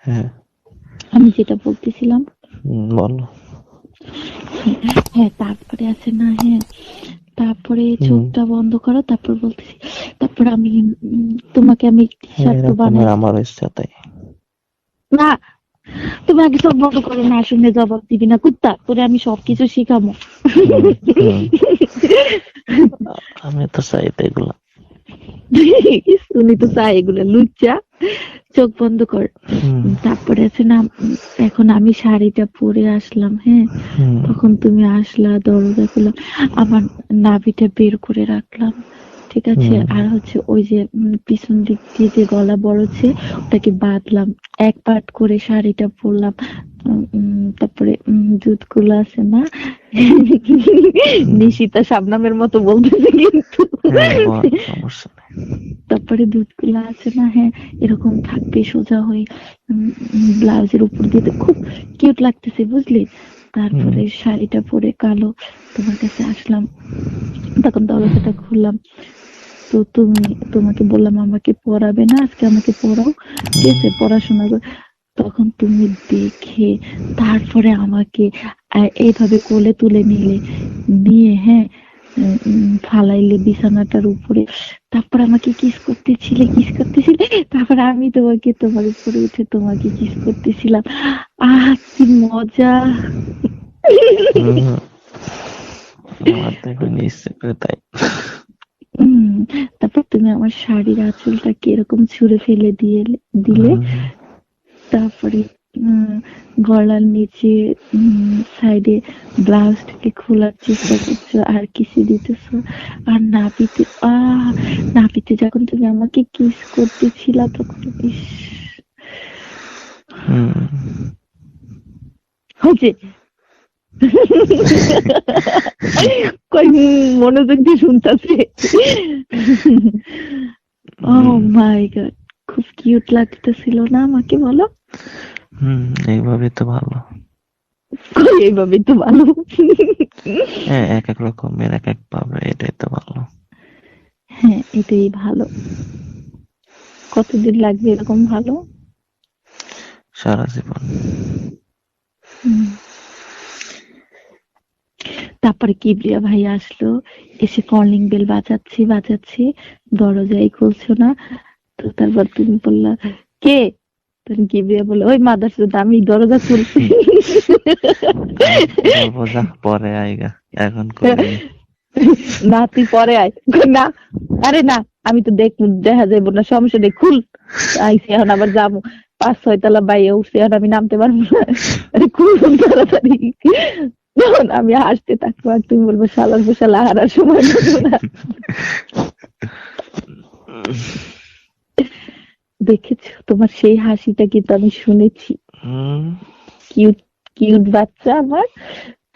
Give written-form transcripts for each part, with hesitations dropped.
হ্যাঁ আমি যেটা বলতেছিলাম, বলো। হ্যাঁ তারপরে আছে না, হ্যাঁ তারপরে চোখটা বন্ধ করো, তারপর বলতেছি, তারপর আমি তোমাকে আমি টি শার্ট তো এরকমের বানাইছি আমার ইচ্ছা তাই। না, তুমি আগে চোখ বন্ধ করো না, শুনে জবাব দিবি না কুত্তা, তোরে আমি সবকিছু শিখামো। হুম, হুম। আমি তো চাই তো এগুলা। শুনি তো চাই এগুলো লুচ্চা। চোখ বন্ধ কর। হুম, তারপরে আছে না, এখন আমি শাড়িটা পরে আসলাম, হ্যাঁ হুম, তখন তুমি আসলা, দরজা খুললাম, আমার নাভিটা বের করে রাখলাম, ঠিক আছে, হুম, আর হচ্ছে ওই যে পিছন দিক দিয়ে যে গলা বড়ছে ওটাকে বাঁধলাম, এক পাট করে শাড়িটা পরলাম। তারপরে দুধগুলো আছে না, হুম। নিশিতা শাবনামের মতো বলতেছে কিন্তু। হ্যাঁ বল, সমস্যা নেই। তারপরে দুধগুলা আছে না, হ্যাঁ এরকম থাকবে সোজা হয়ে, ব্লাউজের উপর দিয়ে তো খুব কিউট লাগতেছে বুঝলি। হুম, তারপরে শাড়িটা পরে কালো তোমার কাছে আসলাম, তখন দরজাটা খুললাম, তো তোমাকে বললাম আমাকে পড়াবে না আজকে, আমাকে পড়াও, ঠিক হুম, আছে পড়াশোনা কর। তখন তুমি দেখে তারপরে আমাকে এইভাবে কোলে তুলে নিলে, নিয়ে হ্যাঁ ফালাইলে বিছানাটার উপরে, তারপর আমাকে কিস করতেছিলে, তারপর আমি তোমাকে তোমার উপরে উঠে তোমাকে কিস করতেছিলাম। কি মজা। হুম। আমার তো এখন ইচ্ছে করে তাই। উম, তারপর তুমি আমার শাড়ির আঁচলটাকে এরকম ছুঁড়ে ফেলে দিলে, হুম, তারপরে উম, গলার নিচে সাইডে ব্লাউজটাকে খোলার চেষ্টা করছো আর কিসে দিতেছো, আর নাপিতে নাপিতে যখন তুমি আমাকে কিস করতেছিলা তখন ইস হুম। হয়েছে। কই মনোযোগ দিয়ে শুনতেছে। ও হুম, মাই গড, খুব কিউট লাগতেছিল না আমাকে, বলো। হুম, এইভাবে তো ভালো। কই এইভাবেই তো ভালো। হ্যাঁ, এক এক রকমের এক এক ভাবে, এটাই তো ভালো। হ্যাঁ এটাই ভালো। কতদিন লাগবে এরকম ভালো? সারা জীবন। হুম। তারপরে কিবরিয়া ভাই আসলো, এসে কলিং বেল বাজাচ্ছে, দরজাই খুলছো না, তো তারপর তুমি বললা কে, তখন কিবরিয়া বললো ওই মাদারচোদ, আমি দরজা খুলছি। আমি বলবো যা পরে আইগা, এখন করিনি। না তুই পরে আয়। না, আরে না, আমি তো দেখা যাবো না, সমস্যা নেই, খুল। আইসি এখন আবার যাবো, 5-6 তলা বাইরে উঠছি, এখন আমি নামতে পারবো না, আরে খুল তাড়াতাড়ি। তখন আমি হাসতে থাকবো আর তুমি বলবো শালার পোশালা হারার সময় পাবো না। দেখেছো তোমার সেই হাসিটা কিন্তু আমি শুনেছি, হুম, কিউট কিউট বাচ্চা আমার।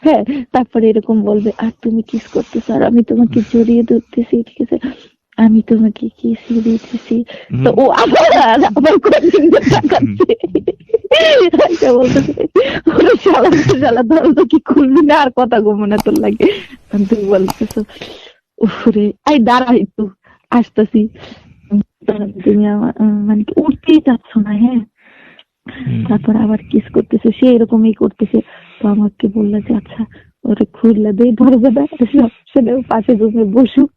হ্যাঁ, তারপরে এরকম বলবে আর তুমি কিস করতেছো আর আমি তোমাকে জড়িয়ে ধরতেছি, ঠিক আছে, আমি তোমাকে কিস দিতেছি। তো হুম, ও আবার আবার কোনদিন তাকাচ্ছে, আচ্ছা বলতেছে ওরে শালা দরজা কি খুলবি না আর কথা কমো না তোর লাগে। আর তুমি বলতেছো উফরে আই দাঁড়া একটু আসতেছি। তুমি আমার মানে কি উঠতেই চাচ্ছ না, হ্যাঁ হুম, তারপর আবার কিস করতেছে, সে এরকমই করতেছে। তো আমাকে বললো যে আচ্ছা ওরে খুললে দে দরজাটা, সেটা পাশে রুমে বসুক,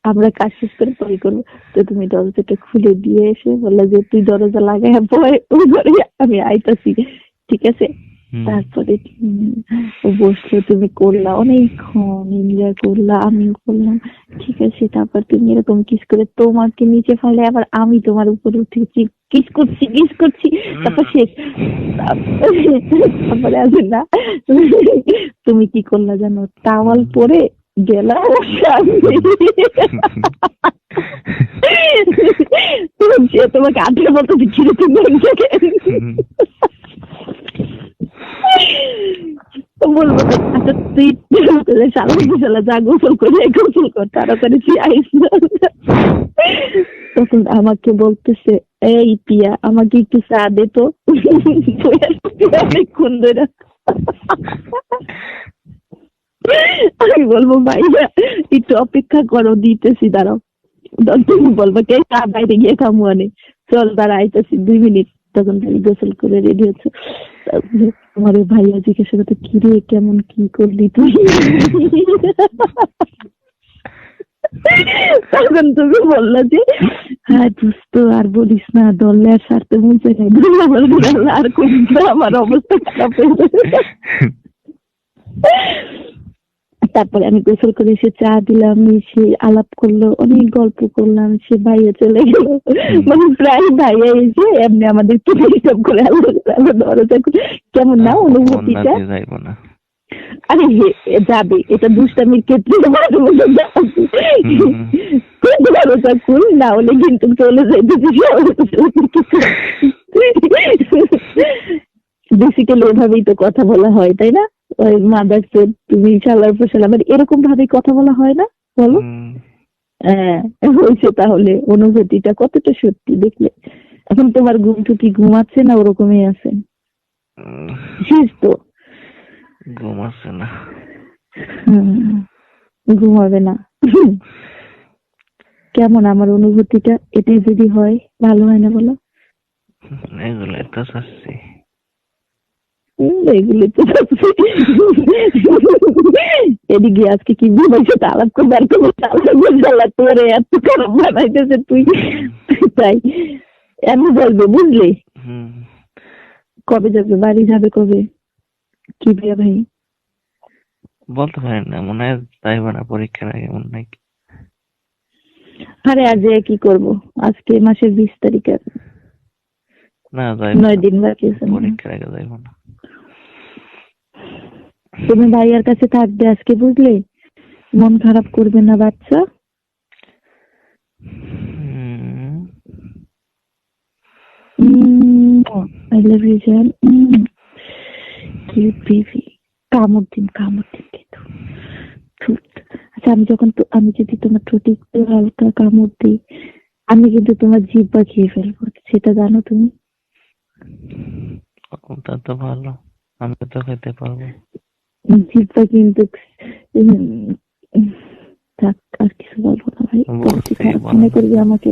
আমরা কাজ শেষ করে পরে করবো। তো তুমি দরজাটা খুলে দিয়ে এসে বললে যে তুই দরজা লাগাই পরে ওই ঘরে আমি আইতাছি, ঠিক আছে। হুম, তারপরে ও বসলো, তুমি করলা অনেকক্ষণ এনজয় করলা, আমিও করলাম, ঠিক আছে। তারপর তুমি এরকম কিস করে তোমাকে নিচে ফেলে আবার আমি তোমার উপরে উঠেছি, কিস করছি। তারপর শেষ। তারপরে আছে না, তুমি কি করলা জানো, টাওয়াল হুম। পরে গেলা ওর সামনে। সে তোমাকে আঠের মতো দিচ্ছিল, তুমি বলবো তো আচ্ছা তুই শালা যা গোসল করে গোসল কর তাড়াতাড়ি তুই আইস না। তখন আমাকে বলতেছে এই পিয়া আমাকে একটু চা দে তো, অনেকক্ষণ ধরে। আমি বলবো ভাইয়া একটু অপেক্ষা করো, দিতেছি দাঁড়াও। তুমি বলবো কে চা বাইরে গিয়ে খামু আনে, চল দাঁড়া আইতেছি 2 মিনিট। তখন তুমি গোসল করে রেডি হচ্ছে, তারপরে আমার ওই ভাইয়া জিজ্ঞাসা করতে, কি রে কেমন কি করলি তুই? তখন তুমি বললা যে হ্যাঁ দুস্থ আর বলিস না, দলে আর সারতে বলছে আর করিস না, আমার অবস্থা খারাপ হয়ে যাবে। তারপরে আমি গোসল করে এসে চা দিলাম, সে আলাপ করলো, অনেক গল্প করলাম, সে ভাইয়া চলে গেল। মানে প্রায় ভাইয়া এসে এমনি আমাদের কি ডিস্টার্ব করে দরজা খুলে, কেমন না অনুভূতিটা? যাইবো না। আরে যাবে, এটা দুষ্টামির ক্ষেত্রে মাঝে মধ্যে দরজা খুল, না হলে কিন্তু চলে যাইতে। বেসিক্যালি এভাবেই তো কথা বলা হয়, তাই না? ওই মাদার সেড, তুমি শালার ফসলা, মানে এরকম ভাবে কথা বলা হয় না, বলো? হ্যাঁ, হয়েছে। তাহলে অনুভূতিটা কতটা সত্যি দেখলে। এখন তোমার ঘুমটু কি ঘুমাচ্ছে না ওরকমই আছে? শেষ তো, ঘুমাচ্ছে না। ঘুমাবে না। কেমন আমার অনুভূতিটা? এটাই যদি হয় ভালো হয় না বলো? এগুলো তো চাচ্ছি। এগুলো তো এদিকে আজকে কি ঘুমাইছে আলাপ করবার কোনো চালা তোরে এত খারাপ বানাইতেছে তুই, তাই এমনি বলবে, বুঝলি? কবে যাবে বাড়ি, যাবে কবে? কি বিয়ে ভাই? বলতে পারি না, মনে হয় যাইব না পরীক্ষার আগে, মনে হয়। আরে আজ কি করব, আজকে মাসের 20 তারিখ, আর না যাইব 9 দিন বাকি আছে। পরীক্ষার আগে যাইব না। তুমি ভাইয়ার কাছে থাকবে আজকে, বুঝলে? মন খারাপ করবে না বাচ্চা। I love you জান। Cute baby. কামড় দিন কিন্তু। আচ্ছা, আমি যদি তোমার ঠোঁটে একটু হালকা কামড় দিই, আমি কিন্তু তোমার জিহ্বা খেয়ে ফেলবো, সেটা জানো তুমি? তা তো ভালো, আমি তো খেতে পারবো। জিহ্বা কিন্তু থাক, আর কিছু বলবো না ভাই, মনে করবি আমাকে।